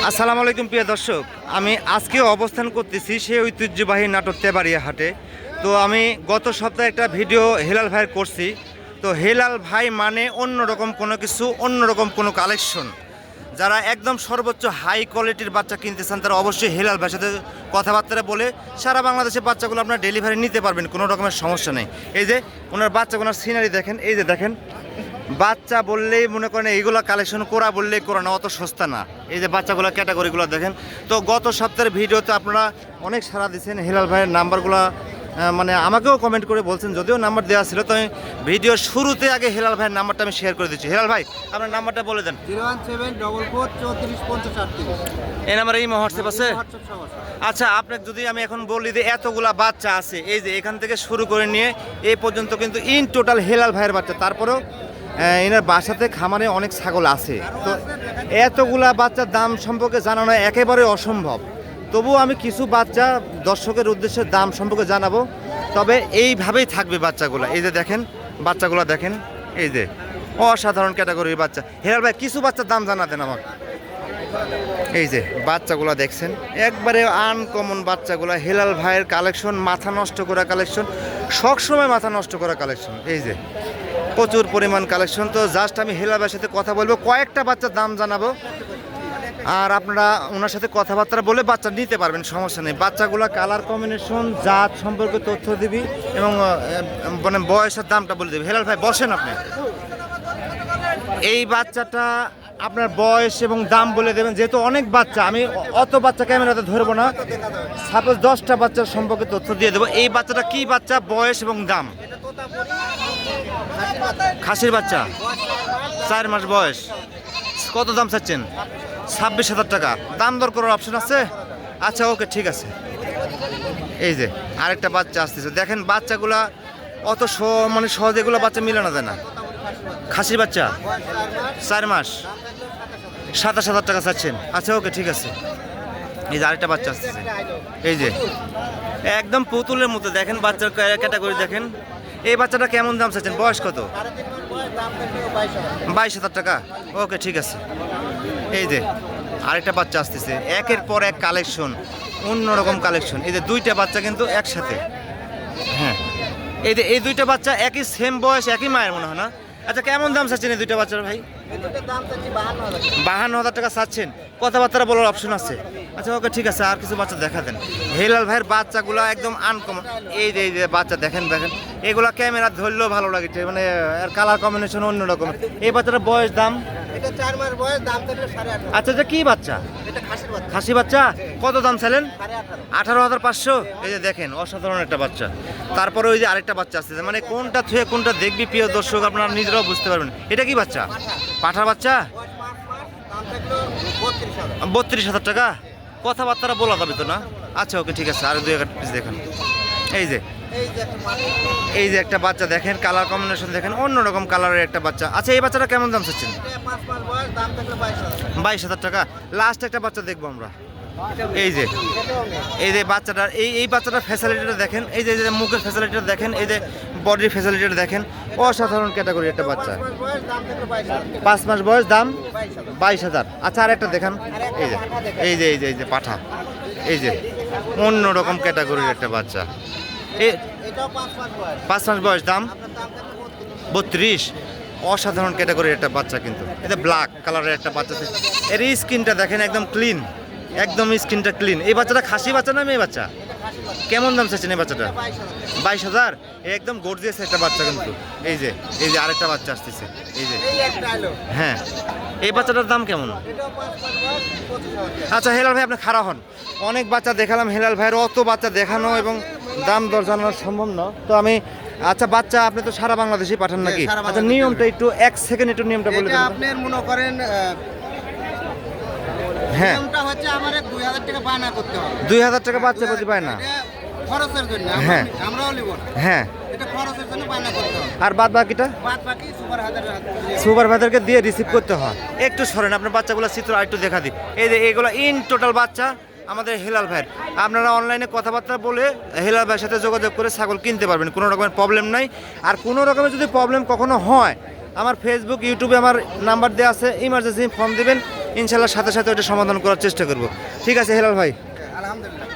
আসসালামু আলাইকুম প্রিয় দর্শক, আমি আজকে অবস্থান করতেছি সেই ঐতিহ্যবাহী নাটোর তেবাড়িয়া হাটে। তো আমি গত সপ্তাহে একটা ভিডিও হেলাল ভাইয়ের করছি। তো হেলাল ভাই মানে অন্যরকম কোনো কিছু, অন্যরকম কোনো কালেকশন। যারা একদম সর্বোচ্চ হাই কোয়ালিটির বাচ্চা কিনতে চান তারা অবশ্যই হেলাল ভাইয়ের সাথে কথাবার্তা বলে সারা বাংলাদেশের বাচ্চাগুলো আপনার ডেলিভারি নিতে পারবেন, কোনো রকমের সমস্যা নেই। এই যে ওনার বাচ্চাগুলোর সিনারি দেখেন, এই যে দেখেন বাচ্চা বললেই মনে করেন এইগুলো কালেকশন করা বললেই করা না, অত সস্তা না। এই যে বাচ্চাগুলো ক্যাটাগরিগুলো দেখেন। তো গত সপ্তাহের ভিডিওতে আপনারা অনেক সাড়া দিচ্ছেন, হেলাল ভাইয়ের নাম্বারগুলো মানে আমাকেও কমেন্ট করে বলছেন, যদিও নাম্বার দেওয়া ছিল। তো আমি ভিডিওর শুরুতে আগে হেলাল ভাইয়ের নাম্বারটা আমি শেয়ার করে দিচ্ছি। হেলাল ভাই আপনার নাম্বারটা বলে দেন। 017443434 এই নাম্বারে এই হোয়াটসঅ্যাপ আছে? আচ্ছা, আপনাকে যদি আমি এখন বলি যে এতগুলা বাচ্চা আছে, এই যে এখান থেকে শুরু করে নিয়ে এই পর্যন্ত কিন্তু ইন টোটাল হেলাল ভাইয়ের বাচ্চা। তারপরেও এনার বাসাতে খামারে অনেক ছাগল আছে। তো এতগুলা বাচ্চার দাম সম্পর্কে জানানো একেবারে অসম্ভব। তবুও আমি কিছু বাচ্চা দর্শকের উদ্দেশ্যে দাম সম্পর্কে জানাবো, তবে এইভাবেই থাকবে বাচ্চাগুলো। এই যে দেখেন বাচ্চাগুলো দেখেন, এই যে অসাধারণ ক্যাটাগরির বাচ্চা। হেলাল ভাই কিছু বাচ্চার দাম জানাতেন আমাকে। এই যে বাচ্চাগুলো দেখছেন, একবারে আনকমন বাচ্চাগুলো। হেলাল ভাইয়ের কালেকশন, মাথা নষ্ট করা কালেকশন, সবসময় মাথা নষ্ট করা কালেকশন। এই যে প্রচুর পরিমাণ কালেকশন। তো জাস্ট আমি হেলাল ভাইয়ের সাথে কথা বলবো, কয়েকটা বাচ্চার দাম জানাবো, আর আপনারা ওনার সাথে কথাবার্তা বলে বাচ্চা নিতে পারবেন, সমস্যা নেই। বাচ্চাগুলো কালার কম্বিনেশন, জাত সম্পর্কে তথ্য দিবি এবং মানে বয়সের দামটা বলে দেবে। হেলাল ভাই বসেন আপনি। এই বাচ্চাটা আপনার বয়স এবং দাম বলে দেবেন, যেহেতু অনেক বাচ্চা, আমি অত বাচ্চা ক্যামেরাতে ধরবো না। সাপোজ 10টা বাচ্চার সম্পর্কে তথ্য দিয়ে দেবো। এই বাচ্চাটা কি বাচ্চা, বয়স এবং দাম? খাসির বাচ্চা, 4 মাস বয়স। কত দাম চাচ্ছেন? 26,000 টাকা। দাম দর করার অপশন আছে? আচ্ছা, ওকে, ঠিক আছে। এই যে আরেকটা বাচ্চা আসতেছে, দেখেন বাচ্চাগুলা অত মানে সহজে এগুলো বাচ্চা মিলানো যায় না। খাসির বাচ্চা 4 মাস, 27,000 টাকা চাচ্ছেন। আচ্ছা, ওকে, ঠিক আছে। এই যে আরেকটা বাচ্চা আসতেছে, এই যে একদম পুতুলের মতো দেখেন বাচ্চার ক্যাটাগরি দেখেন। এই বাচ্চাটা কেমন দাম চাচ্ছেন? বয়স কত? 22,000 টাকা। ওকে, ঠিক আছে। এই যে আরেকটা বাচ্চা আসতেছে, একের পর এক কালেকশন, অন্যরকম কালেকশন। এই যে 2টা বাচ্চা কিন্তু একসাথে। হ্যাঁ, এই যে এই 2টা বাচ্চা একই সেম বয়স, একই মায়ের মনে হয় না? আচ্ছা, কেমন দাম চাচ্ছেন এই 2টা বাচ্চার ভাই? 52,000 টাকা চাচ্ছেন। কথাবার্তা বলার অপশন আছে? আচ্ছা, ওকে, ঠিক আছে। আর কিছু বাচ্চা দেখা দেন। হেলাল ভাইয়ের বাচ্চাগুলো একদম আনকমন। এই যে বাচ্চা দেখেন, এগুলা ক্যামেরা ধরলেও ভালো লাগে, মানে আর কালার কম্বিনেশন অন্যরকম। এই বাচ্চাটার বয়স, দাম? এটা 4 মাস বয়স, দাম থাকলে 18,500। আচ্ছা, এটা কি বাচ্চা? এটা খাসির বাচ্চা। খাসি বাচ্চা। কত দাম চাইলেন? 18,500। 18,500। এই যে দেখেন অসাধারণ একটা বাচ্চা। তারপরে ওই যে আরেকটা বাচ্চা আসছে, মানে কোনটা থুয়ে কোনটা দেখবি প্রিয় দর্শক আপনারা নিজেরাও বুঝতে পারবেন। এটা কি বাচ্চা? পাঠার বাচ্চা। দাম থাকলো 32,000। 32,000 টাকা। কথাবার্তা বলা যাবে তো না? আচ্ছা, ওকে, ঠিক আছে। আর 2-1 পিস দেখেন। এই যে এই যে একটা বাচ্চা দেখেন, কালার কম্বিনেশন দেখেন, অন্যরকম কালারের একটা বাচ্চা। আচ্ছা, এই বাচ্চাটা কেমন দাম চাচ্ছেন? এটা 5 মাস বয়স, দাম থাকলো 22,000। 22,000 টাকা। লাস্ট একটা বাচ্চা দেখবো আমরা। এই যে বাচ্চাটার এই বাচ্চাটার ফ্যাসিলিটিটা দেখেন, এই যে মুখের ফ্যাসিলিটিটা দেখেন, এই যে বডির ফ্যাসিলিটিটা দেখেন, অসাধারণ ক্যাটাগরি একটা বাচ্চা। 5 মাস বয়স, দাম 22,000। আচ্ছা, আর একটা দেখান। এই যে পাঠা, এই যে অন্যরকম ক্যাটাগরির একটা বাচ্চা। এটাও 5 মাস বয়স। 5 মাস বয়স, দাম আপনার দাম থাকলো 32। অসাধারণ ক্যাটাগরির একটা বাচ্চা কিন্তু। এটা ব্ল্যাক কালারের একটা বাচ্চা। এর স্কিনটা দেখেন, একদম ক্লিন, একদম স্কিনটা ক্লিন। এই বাচ্চাটা খাসি বাচ্চা না মেয়ে বাচ্চা? কেমন দাম চাচ্ছেন এই বাচ্চাটা? 22,000। একদম গর্জিয়াস একটা বাচ্চা কিন্তু। এই যে আরেকটা বাচ্চা আসতেছে, এই যে। হ্যাঁ, এই বাচ্চাটার দাম কেমন? এটাও 5 মাস বয়স, 25,000। আচ্ছা, হেলাল ভাই আপনি খাড়া হন। অনেক বাচ্চা দেখালাম, হেলাল ভাইয়ের অত বাচ্চা দেখানো এবং দাম দর জানানো সম্ভব না। তো আমি, আচ্ছা, বাচ্চা আপনি তো সারা বাংলাদেশে পাঠান নাকি? সারা আচ্ছা, নিয়মটা একটু 1 সেকেন্ড একটু নিয়মটা বলে এটা দেন। আপনার মনে করেন হ্যাঁ, নিয়মটা হচ্ছে আমাদের 2,000 টাকা বায়না করতে হবে। 2,000 টাকা বাচ্চা প্রতি পায় না? এটা খরচের জন্য। হ্যাঁ। আমরাও নিব না। হ্যাঁ, এটা খরচের জন্য বায়না করতে হবে। আর বাদ বাকিটা বাদ বাকি সুপার হাজার। সুপারভাইজারকে দিয়ে রিসিভ করতে হয়। একটু সরেন, আপনার বাচ্চাগুলো চিত্র আরেকটু দেখা দিই। এই যে এগুলো ইন টোটাল বাচ্চা আমাদের হেলাল ভাইয়ের। আপনারা অনলাইনে কথাবার্তা বলে হেলাল ভাইয়ের সাথে যোগাযোগ করে ছাগল কিনতে পারবেন, কোনো রকমের প্রবলেম নাই। আর কোনো রকমের যদি প্রবলেম কখনো হয়, আমার ফেসবুক, ইউটিউবে আমার নাম্বার দেওয়া আছে, ইমার্জেন্সি ফোন দেবেন, ইনশাল্লাহ সাথে সাথে ওটা সমাধান করার চেষ্টা করব। ঠিক আছে হেলাল ভাই। আলহামদুলিল্লাহ।